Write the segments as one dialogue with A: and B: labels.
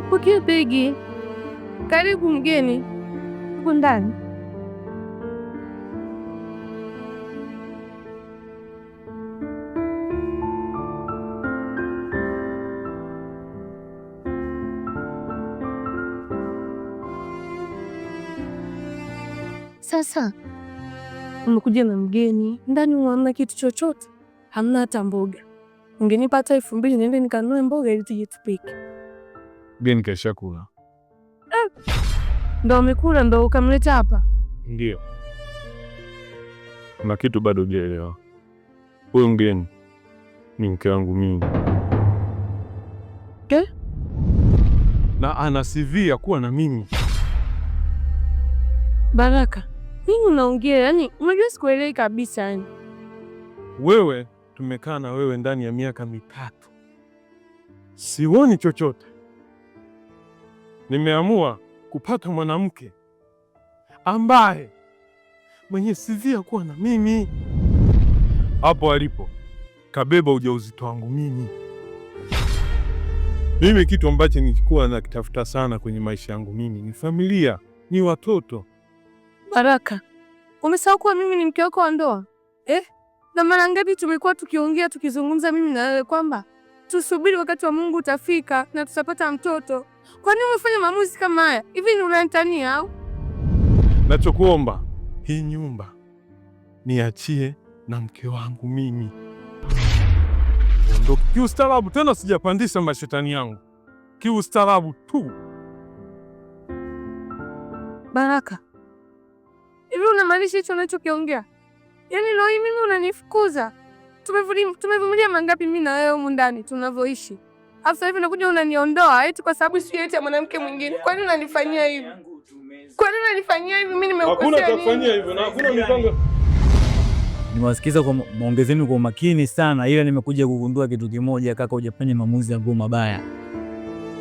A: Nimepokea begi. Karibu mgeni. Uko ndani. Sasa umekuja na mgeni, ndani hamna kitu chochote, hamna hata mboga. Ungenipa hata 2000 niende nikanunue mboga ili tuje tupike.
B: Mgeni kaisha kula.
A: Ndo amekula ndo ukamleta hapa?
B: Ndio. Na kitu bado hujaelewa. Huyo mgeni ni mke wangu mimi.
A: Ke?
B: Na ana CV ya kuwa na mimi.
A: Baraka, nini unaongea? Yaani unajua sikuelewi kabisa yani.
B: Wewe tumekaa na wewe ndani ya miaka 3. Sioni chochote. Nimeamua kupata mwanamke ambaye mwenye CV ya kuwa na mimi. Hapo alipo kabeba ujauzito wangu mimi. Mimi kitu ambacho nilikuwa nakitafuta sana kwenye maisha yangu mimi ni familia, ni watoto.
A: Baraka, umesahau kuwa mimi ni mke wako wa ndoa? Na mara ngapi tumekuwa tukiongea tukizungumza mimi na wewe kwamba tusubiri wakati wa Mungu utafika na tutapata mtoto. Kwa nini umefanya maamuzi kama haya? Hivi ni unanitania au?
B: Nachokuomba, hii nyumba niachie na mke wangu mimi. Ndio kiustaarabu, tena sijapandisha mashetani yangu. Kiustaarabu tu.
A: Baraka, hivi unamaanisha hicho unachokiongea? Yaani leo hii mimi unanifukuza? Tumevumilia mangapi mimi na wewe humu ndani tunavyoishi? Sasa hivi unakuja unaniondoa eti kwa sababu sio eti ya mwanamke mwingine. Kwa nini unanifanyia hivi? Kwa nini unanifanyia hivi? Mimi nimekukosea nini?
B: Hakuna kufanyia hivyo na hakuna mipango.
C: Nimewasikiza kwa maongezeni kwa makini sana, ila nimekuja kugundua kitu kimoja kaka, hujafanya maamuzi yangu mabaya.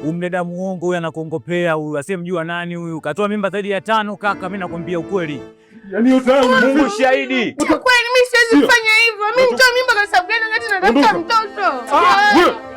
C: Umdada muongo huyu anakuongopea huyu, asiyemjua nani huyu. Katoa mimba zaidi ya 5 kaka, mimi nakwambia ukweli.
B: Yaani yote
C: Mungu shahidi.
A: Kweli mimi siwezi kufanya hivyo. Mimi nitoa mimba kwa sababu gani wakati nataka mtoto?